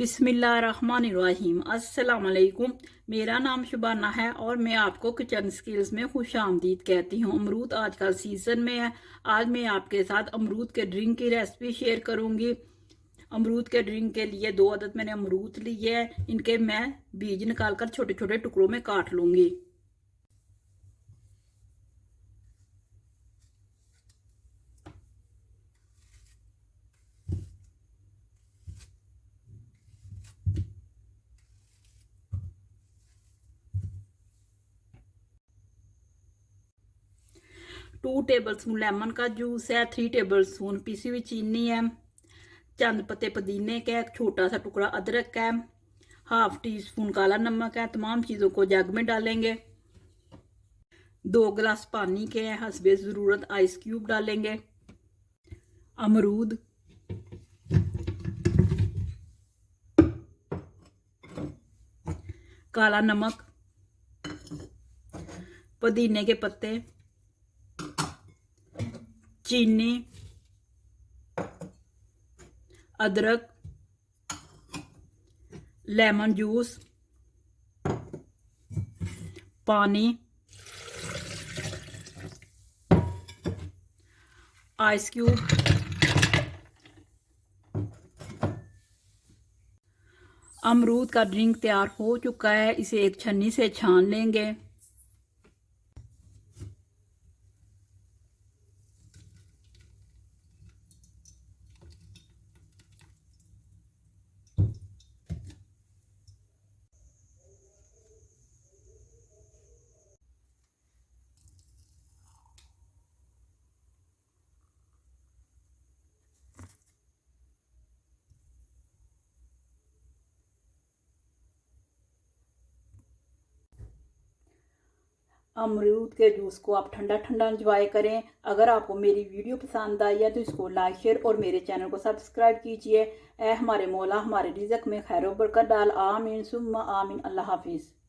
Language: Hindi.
बिस्मिल्लाहिर्रहमानिर्रहीम। अस्सलाम वालेकुम। मेरा नाम शुबाना है और मैं आपको किचन स्किल्स में खुश आमदीद कहती हूँ। अमरूद आजकल सीज़न में है। आज मैं आपके साथ अमरूद के ड्रिंक की रेसिपी शेयर करूँगी। अमरूद के ड्रिंक के लिए 2 अदद मैंने अमरूद लिए है। इनके मैं बीज निकाल कर छोटे छोटे टुकड़ों में काट लूँगी। 2 टेबल स्पून लेमन का जूस है, 3 टेबल स्पून पिसी हुई चीनी है, चंद पत्ते पुदीने का, एक छोटा सा टुकड़ा अदरक का है, हाफ टी स्पून काला नमक है। तमाम चीज़ों को जग में डालेंगे। 2 गिलास पानी के हैं, हस्बे ज़रूरत आइस क्यूब डालेंगे। अमरूद, काला नमक, पुदीने के पत्ते, चीनी, अदरक, लेमन जूस, पानी, आइस क्यूब। अमरूद का ड्रिंक तैयार हो चुका है। इसे एक छन्नी से छान लेंगे। अमरूद के जूस को आप ठंडा ठंडा एंजॉय करें। अगर आपको मेरी वीडियो पसंद आई है तो इसको लाइक शेयर और मेरे चैनल को सब्सक्राइब कीजिए। ए हमारे मौला हमारे रिज़्क में खैर बरकत डाल। आमीन सुम्मा आमीन। अल्लाह हाफिज़।